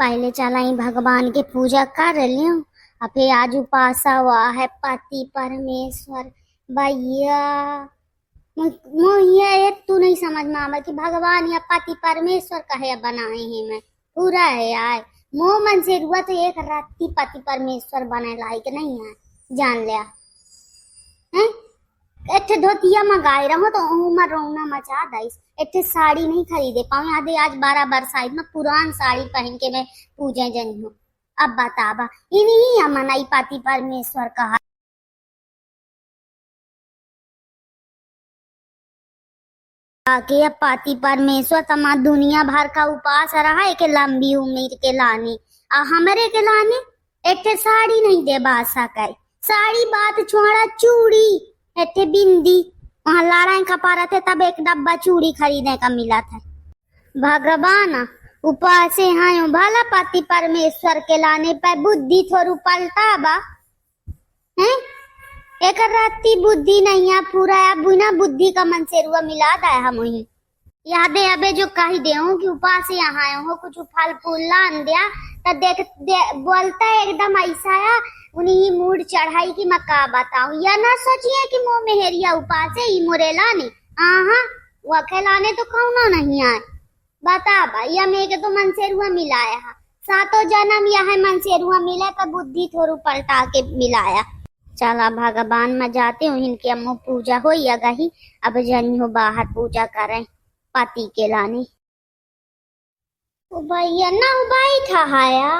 पहले चला ही भगवान के पूजा कर लियो। और फिर आज उपासा हुआ है पति परमेश्वर भैया। मोहिया ये तू नहीं समझ में आवा कि भगवान या पति परमेश्वर कहे बनाए हैं मैं पूरा है यार। मोह मन से रुआ तो एक राती पति परमेश्वर बने लायक नहीं है जान लिया है। इतने धोतिया मंगाए रहो तो उमर रोना मचा दाइस। इतने साड़ी नहीं खरीदे पाऊँ आधे आज 12 बरसाइत में पुरान साड़ी पहन के मैं पूजा जनी हूँ। अब बताबा इन्हीं मनाई पति परमेश्वर कहा के अब पति परमेश्वर तमा दुनिया भर का उपास रहा है कि लंबी उम्र के लाने और हमरे के लाने इतने साड़ी नहीं दे बासा कर साड़ी बात छोड़ा चूड़ी इतने बिंदी वहां लड़ाई का पारा थे तब एक डब्बा चूड़ी खरीदने का मिला था। भगवान उपास हाँ भला पति परमेश्वर के लाने पर बुद्धि थोड़ी पलटा बा है। एक राती बुद्धि नहीं है पूरा बिना बुद्धि का मन से रुआ मिला दा हम वही यादे अबे जो कही दे कि उपास यहाँ आए हो कुछ फल फूल लान दिया तो बोलता है एकदम ऐसा है उन्हीं मूड चढ़ाई की मैं का बताऊं या ना सोचिए कि मोह मेहरिया उपास है मोरे लाने हाँ वह खिलाने तो कौना नहीं आए बता भैया मेरे तो मन से रुआ मिलाया है सातों जन्म यह मन से रुआ मिला तो बुद्धि थोड़ी पलटा के मिलाया। चला भगवान में जाते हूँ इनकी अम्मो पूजा हो या गही अब जनी हो बाहर पूजा करें पति के लाने भैया ना बैठा हाया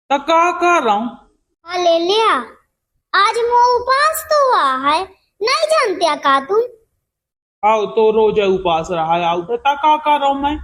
तो का कर रहा हूँ ले लिया आज मो उपास तो हुआ है नहीं जानते का तुम आओ तो रोज उपास रहा है आओ तो का कर रहा हूँ मैं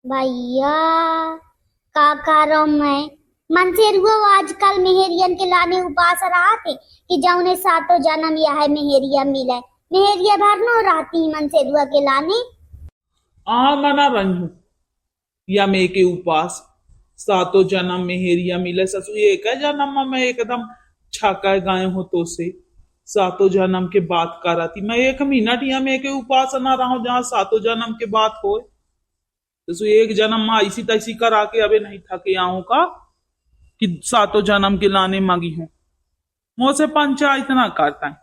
भैया का कर रहा हूँ मैं मन से रुआ आजकल मेहरियन के लाने उपास रहा थे कि जौने सातों जन्म यह है मेहरिया मिले मेहरिया भर नो रहती मन से रुआ के लाने मना रही हूँ या मैं के उपास सातों जन्म मेहरिया मिले ससु एक है जन्म में एकदम छाका गाय हो तो से सातों जन्म के बात कर रही थी मैं एक मिनट या मैं के उपास ना रहा हूँ जहाँ सातों जन्म के बात हो तो एक जन्म में ऐसी तैसी करा के अबे नहीं थके आऊं का कि सातों जन्म के लाने मांगी हूँ मुझसे पंचायत ना करता है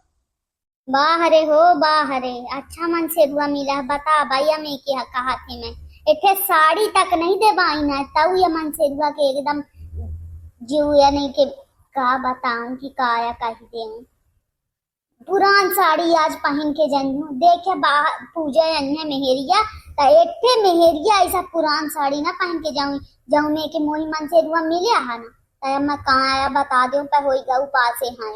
बाहरे हो बाहरे अच्छा मन से रुआ मिला बता भैया मैं क्या कहा थे मैं इतने साड़ी तक नहीं दे बाई ना तब ये मन से रुआ के एकदम जीव या नहीं के का बताऊं कि काया कही दे पुरान साड़ी आज पहन के जन्म देखे बाहर पूजा अन्य मेहरिया तो इतने मेहरिया ऐसा पुरान साड़ी ना पहन के जाऊं जाऊं में के मोही मन से रुआ मिले है ना तो मैं कहाँ आया बता दो पर होगा उपास है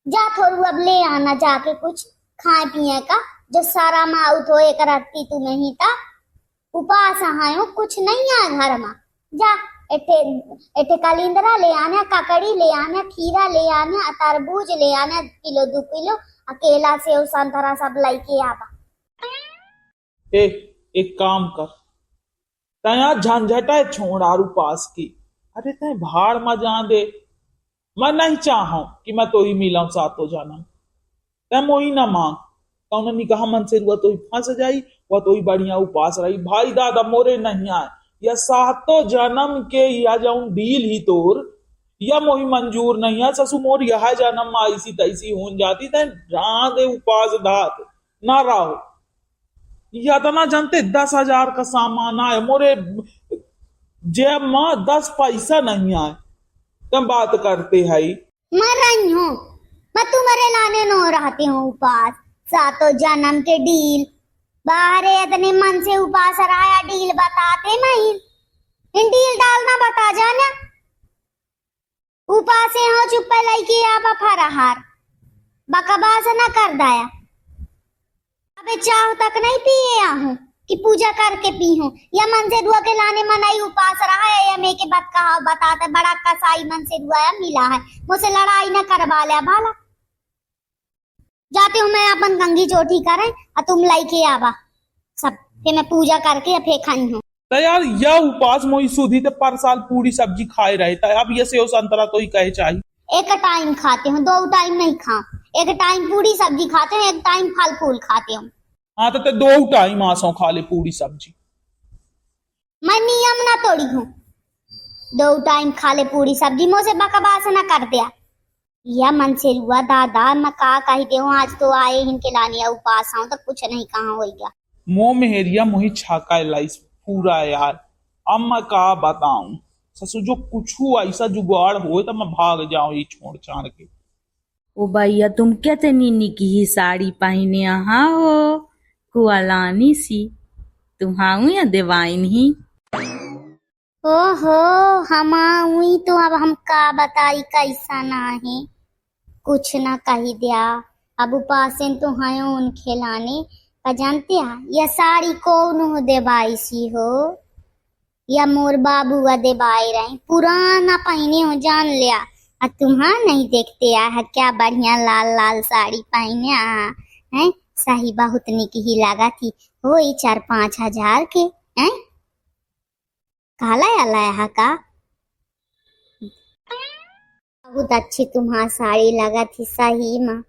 जा थोड़ू अब ले आना जाके कुछ खाए पिए का जो सारा माउथ हो एक रत्ती तुम्हें ही था उपास आयो कुछ नहीं है घर में जा एटे एटे कलिंदरा ले आना ककड़ी ले आना खीरा ले आना तरबूज ले आना किलो 2 किलो अकेला सेव संतरा सब लेके आवा। एक काम कर तया झंझटा छोड़ आरू पास की अरे तय भाड़ में जा दे मैं नहीं चाहूं कि मैं तो ही मिला सातों जन्म तय मोही ना मांग तो उन्होंने कहा मन से हुआ तो ही फंस जाई वह तो ही बढ़िया उपास रही भाई दादा मोरे नहीं आए या सातों जन्म के या जाऊं डील ही तोर या मोही मंजूर नहीं है ससु मोर यह जन्म में ऐसी तैसी हो जाती तय जहां दे उपास धात ना रहो या तो ना जानते 10,000 का सामान आए मोरे जेब में 10 पैसा नहीं आए तुम बात करते है मैं रही हूँ मैं तुम्हारे लाने नो रहती हूँ उपास सातों जन्म के डील बाहरे इतने मन से उपास रहा डील बताते नहीं इन डील डालना बता जाना उपास हो चुप लड़की आप फराहार बकवास न कर दाया अबे चाह तक नहीं पिए आहूं कि पूजा करके पी हूँ या मन से दुआ के लाने मनाई उपास रहा है या मैं के बात कहा बताते बड़ा कसाई मन से दुआ मिला है मुझसे लड़ाई न करवा लिया भाला जाते हूँ मैं अपन गंगी चोटी करे और तुम लेके आवा सब फिर मैं पूजा करके फिर खाई हूँ तो यार यह उपास मोई सुधी तो पर साल पूरी सब्जी खाए रहता है अब ये सेव संतरा तो ही कहे चाहिए एक टाइम खाते हूँ 2 टाइम नहीं खा एक टाइम पूरी सब्जी खाते हैं एक टाइम फल फूल खाते हूँ हाँ तो 2 टाइम आसों खा ले पूरी सब्जी मैं नियम ना तोड़ी हूँ, 2 टाइम खा ले पूरी सब्जी, मुँह से बकवास ना कर दिया। या मन से हुआ दादा, मैं का कही दे आज तो आए इनके लाने उपास आऊं तो कुछ नहीं कहा हो गया। मोह मेहरिया मुही छाका लाइस पूरा यार। अब मैं का बताऊं ससुर, जो कुछ ऐसा जुगाड़ हो तो मैं भाग जाऊं ये छोड़ छाड़ के। ओ भैया तुम कितनी निकी ही साड़ी पहने यहाँ हो, कुआलानी सी तुम्हाऊ या देवाइन ही। ओहो हम हुई तो अब हम का बताई कैसा ना है, कुछ ना कही दिया। अब उपासन तो है उन खिलाने का जानते हैं, या साड़ी कौन हो देवाई सी हो, या मोर बाबू देवाई रहे पुराना पहने हो जान लिया। तुम्हारा नहीं देखते है क्या बढ़िया लाल लाल साड़ी पहने हैं, सही बहुत निकी ही लगा थी, हो 4-5 हजार के हैं, काला आला का बहुत अच्छी तुम्हारी साड़ी लगा थी, सही में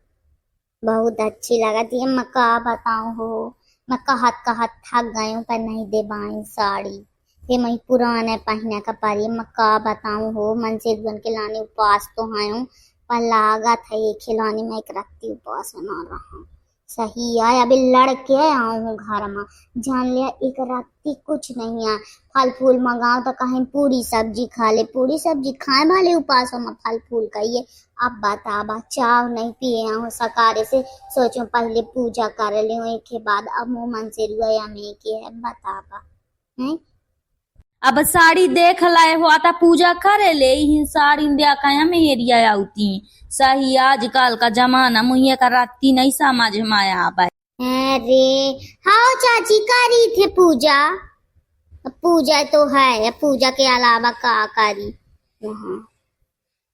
बहुत अच्छी लगा थी। मैं का बताऊं हो, मैं कहत कहत थक गई हूँ पर नहीं दे पाई साड़ी, ये मैं पुराने पहने का पारी। मैं का बताऊं हो, मन से बन के लाने उपवास तो आए हूँ पर लागत है ये खिलाने में एक रत्ती उपवास ना रहा। सही है, अभी लड़के आऊँ हूँ घर में, जान लिया एक रत्ती कुछ नहीं है। फल फूल मंगाओ तो कहीं पूरी सब्जी खा ले, पूरी सब्जी खाए वाले उपास में फल फूल कहिए। अब बताबा चाव नहीं पिए हूँ सकारे से, सोचो पहले पूजा कर ले एक के बाद, अब मुँह मन से रुआ में के है बताबा है। अब साड़ी देख लाए हो आता पूजा करे ले ही साड़ी देखा में एरिया आउती सही। आजकल का जमाना मुहिया का राती नहीं समझ में आया। अरे हाँ चाची करी थे पूजा, पूजा तो है, पूजा के अलावा का करी वहाँ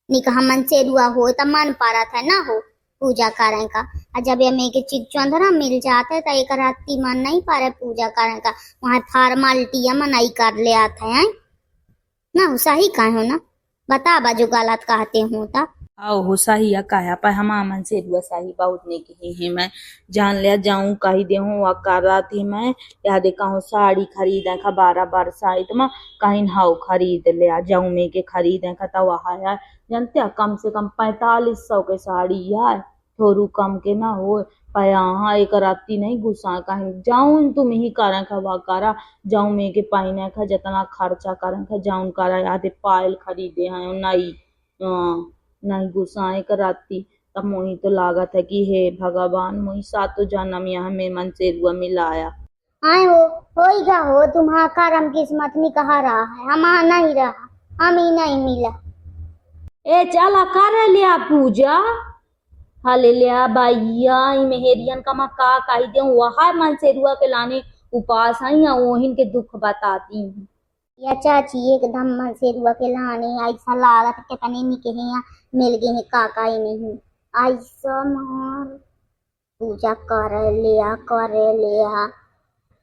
निकहा मन से रुआ हो तो मन पड़ा था ना हो पूजा करें का। जब ये में के चिक चंदरा मिल जाता है तो एक राती मन नहीं पा रहे पूजा करें का, वहाँ फॉर्मालिटी मन नहीं कर ले आते हैं ना हो। सही कहे हो ना, बता बा जो गलत कहते हो ता आओ हो सही है कहा पर हम मन से रुआ सही बहुत ने कही है। मैं जान लिया जाऊं कही दे हूँ कर थी मैं या देखा हूँ साड़ी खरीदे का 12 बरसाइत में कहीं हाउ खरीद लिया जाऊं में के खरीदे का तो वहा यार जानते हैं कम से कम 4500 के साड़ी यार, थोड़ू कम के ना हो पर यहाँ एक राती नहीं घुसा कहीं जाऊं तुम ही करें का वह करा जाऊं में के पहने का जितना खर्चा करें का जाऊं करा याद पायल खरीदे हैं नहीं नहीं गुस्साए कराती। तब मोही तो लागत है कि हे भगवान मोही सातों जन्म यहाँ में मन से रुआ मिलाया। आए होगा हो तुम्हारा कर्म किस्मत में कहा रहा है, हमारा नहीं रहा, हम ही नहीं मिला। ए चला कर लिया पूजा हाले लिया भैया मेहरियन का मैं का कही दे वहा मन से रुआ के लाने उपास आई या वही के दुख बताती हूँ। या चाची एकदम मन से रुआ के लाने ऐसा लागत कितने निके हैं मिल गए हैं काका ही नहीं ऐसा मार पूजा कर लिया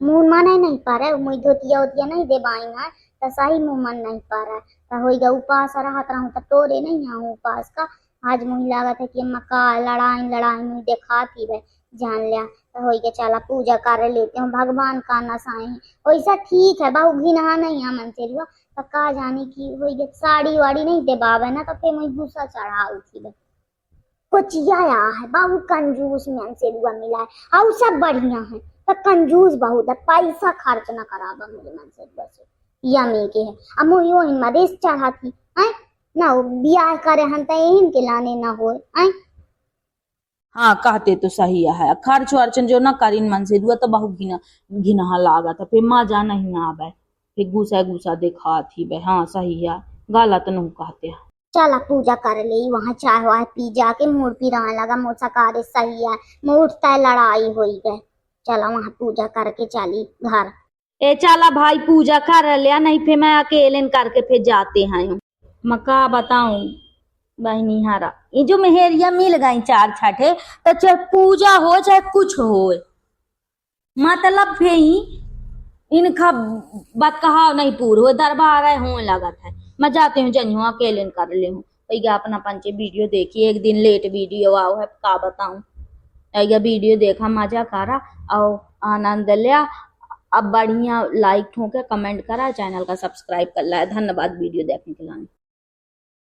मुंह माने नहीं पा रहा, मुझे धोतिया उतिया नहीं दे बाई है तो सही मुंह मन नहीं पा रहा तो हो गया उपास रहत रहूं तो तोरे नहीं आऊँ उपास का। आज मुझे लागत है कि मक्का लड़ाई मुझे देखा थी वे जान लिया तो हो गया चला पूजा कर लेते हूँ भगवान का नसाई वैसा ठीक है बहु घिनहा नहीं है मन से रुआ तो का जाने की हो गया साड़ी वाड़ी नहीं दे बाबा ना तो फिर मुझे गुस्सा चढ़ा थी वे कुछ आया है बहु कंजूस मन से रुआ मिला है और सब बढ़िया है तो कंजूस बहुत है, पैसा खर्च न कराबा मेरे मन से बस यमी के है। अब मुझे वही मदेश चढ़ा थी है ना ब्याह करे हम तो यही के लाने ना हो है। हाँ कहते तो सही है खर्च वर्चन जो ना करीन मन से रुआ तो बहुत घिनहा लागा था फिर मजा नहीं आवे फिर गुस्सा देखा थी बे। हाँ सही है गलत नहीं कहते हैं। चला पूजा कर ले वहाँ चाय वाय पी जाके मूड पी रहा लगा मोर सकारे सही है मूड तय लड़ाई हुई गए। चला वहाँ पूजा करके चली घर। ए चला भाई पूजा कर लिया नहीं फिर मैं अकेले करके फिर जाते हैं। मैं का बताऊं बहनी हारा ये जो मेहरिया मिल गई 4 छठे तो चाहे पूजा हो चाहे कुछ हो मतलब फिर ही इनका बात कहा नहीं पूर हो दरबार है होने लगा था। मैं जाती हूँ जनियो अकेले कर ले हूँ भैया अपना पंचे वीडियो देखिए एक दिन लेट वीडियो आओ है का बताऊं या वीडियो देखा मजा करा और आनंद लिया अब बढ़िया लाइक ठोके, कमेंट करा, चैनल का सब्सक्राइब कर ला है। धन्यवाद वीडियो देखने के लिए।